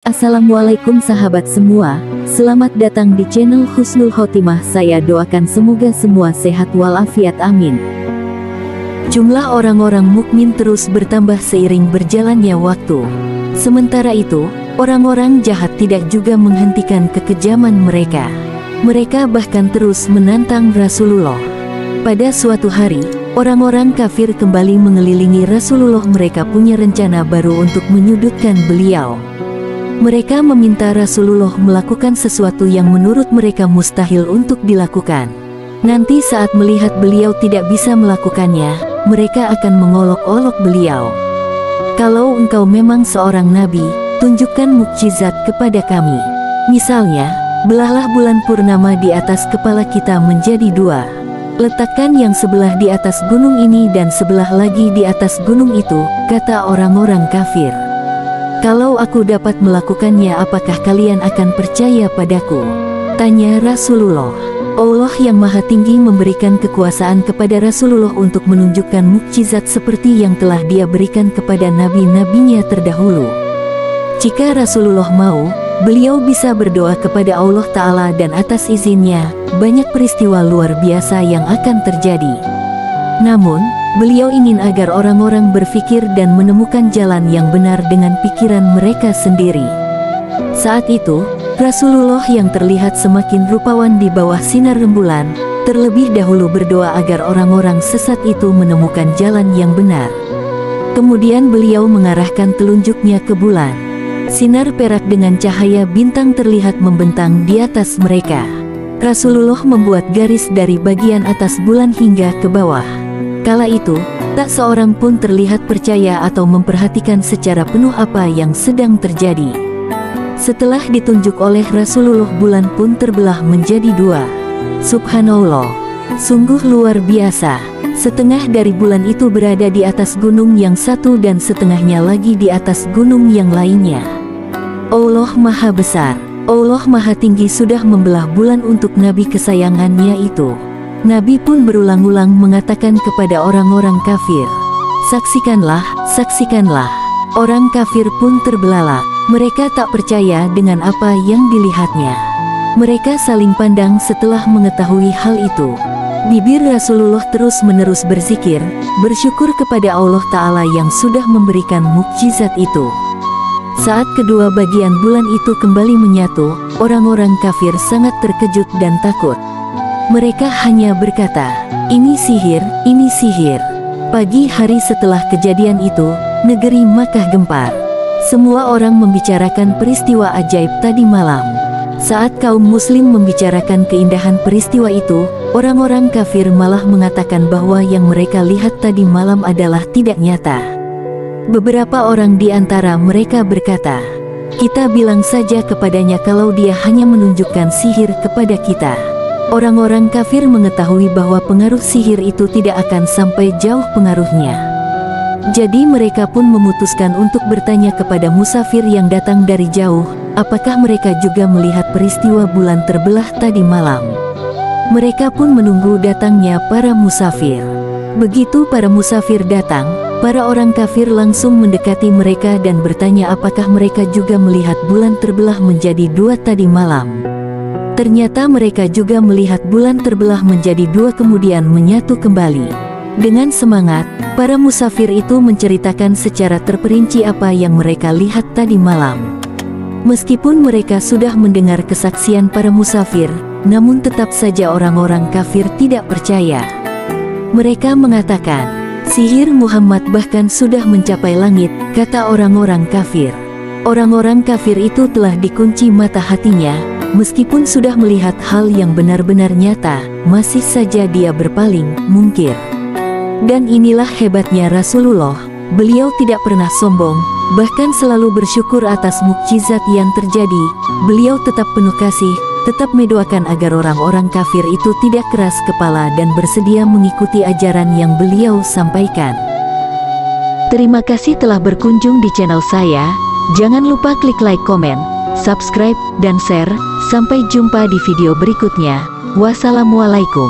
Assalamualaikum sahabat semua, selamat datang di channel Husnul Khotimah. Saya doakan semoga semua sehat walafiat, amin. Jumlah orang-orang mukmin terus bertambah seiring berjalannya waktu. Sementara itu, orang-orang jahat tidak juga menghentikan kekejaman mereka. Mereka bahkan terus menantang Rasulullah. Pada suatu hari, orang-orang kafir kembali mengelilingi Rasulullah. Mereka punya rencana baru untuk menyudutkan beliau. Mereka meminta Rasulullah melakukan sesuatu yang menurut mereka mustahil untuk dilakukan. Nanti saat melihat beliau tidak bisa melakukannya, mereka akan mengolok-olok beliau. Kalau engkau memang seorang nabi, tunjukkan mukjizat kepada kami. Misalnya, belahlah bulan purnama di atas kepala kita menjadi dua. Letakkan yang sebelah di atas gunung ini dan sebelah lagi di atas gunung itu, kata orang-orang kafir. Kalau aku dapat melakukannya, apakah kalian akan percaya padaku? Tanya Rasulullah. Allah yang Maha Tinggi memberikan kekuasaan kepada Rasulullah untuk menunjukkan mukjizat seperti yang telah Dia berikan kepada nabi-nabinya terdahulu. Jika Rasulullah mau, beliau bisa berdoa kepada Allah Ta'ala dan atas izinnya, banyak peristiwa luar biasa yang akan terjadi. Namun, beliau ingin agar orang-orang berpikir dan menemukan jalan yang benar dengan pikiran mereka sendiri. Saat itu, Rasulullah yang terlihat semakin rupawan di bawah sinar rembulan, terlebih dahulu berdoa agar orang-orang sesat itu menemukan jalan yang benar. Kemudian beliau mengarahkan telunjuknya ke bulan. Sinar perak dengan cahaya bintang terlihat membentang di atas mereka. Rasulullah membuat garis dari bagian atas bulan hingga ke bawah. Kala itu, tak seorang pun terlihat percaya atau memperhatikan secara penuh apa yang sedang terjadi. Setelah ditunjuk oleh Rasulullah, bulan pun terbelah menjadi dua. Subhanallah, sungguh luar biasa. Setengah dari bulan itu berada di atas gunung yang satu dan setengahnya lagi di atas gunung yang lainnya. Allah Maha Besar, Allah Maha Tinggi sudah membelah bulan untuk nabi kesayangannya itu. Nabi pun berulang-ulang mengatakan kepada orang-orang kafir, "Saksikanlah, saksikanlah." Orang kafir pun terbelalak. Mereka tak percaya dengan apa yang dilihatnya. Mereka saling pandang setelah mengetahui hal itu. Bibir Rasulullah terus-menerus berzikir, bersyukur kepada Allah Ta'ala yang sudah memberikan mukjizat itu. Saat kedua bagian bulan itu kembali menyatu, orang-orang kafir sangat terkejut dan takut. Mereka hanya berkata, "Ini sihir, ini sihir." Pagi hari setelah kejadian itu, negeri Makkah gempar. Semua orang membicarakan peristiwa ajaib tadi malam. Saat kaum muslim membicarakan keindahan peristiwa itu, orang-orang kafir malah mengatakan bahwa yang mereka lihat tadi malam adalah tidak nyata. Beberapa orang di antara mereka berkata, "Kita bilang saja kepadanya kalau dia hanya menunjukkan sihir kepada kita." Orang-orang kafir mengetahui bahwa pengaruh sihir itu tidak akan sampai jauh pengaruhnya. Jadi mereka pun memutuskan untuk bertanya kepada musafir yang datang dari jauh, apakah mereka juga melihat peristiwa bulan terbelah tadi malam. Mereka pun menunggu datangnya para musafir. Begitu para musafir datang, para orang kafir langsung mendekati mereka dan bertanya apakah mereka juga melihat bulan terbelah menjadi dua tadi malam. Ternyata mereka juga melihat bulan terbelah menjadi dua kemudian menyatu kembali. Dengan semangat, para musafir itu menceritakan secara terperinci apa yang mereka lihat tadi malam. Meskipun mereka sudah mendengar kesaksian para musafir, namun tetap saja orang-orang kafir tidak percaya. Mereka mengatakan, "Sihir Muhammad bahkan sudah mencapai langit," kata orang-orang kafir. Orang-orang kafir itu telah dikunci mata hatinya. Meskipun sudah melihat hal yang benar-benar nyata, masih saja dia berpaling, mungkir. Dan inilah hebatnya Rasulullah, beliau tidak pernah sombong, bahkan selalu bersyukur atas mukjizat yang terjadi. Beliau tetap penuh kasih, tetap mendoakan agar orang-orang kafir itu tidak keras kepala dan bersedia mengikuti ajaran yang beliau sampaikan. Terima kasih telah berkunjung di channel saya. Jangan lupa klik like, komen, subscribe, dan share. Sampai jumpa di video berikutnya. Wassalamualaikum.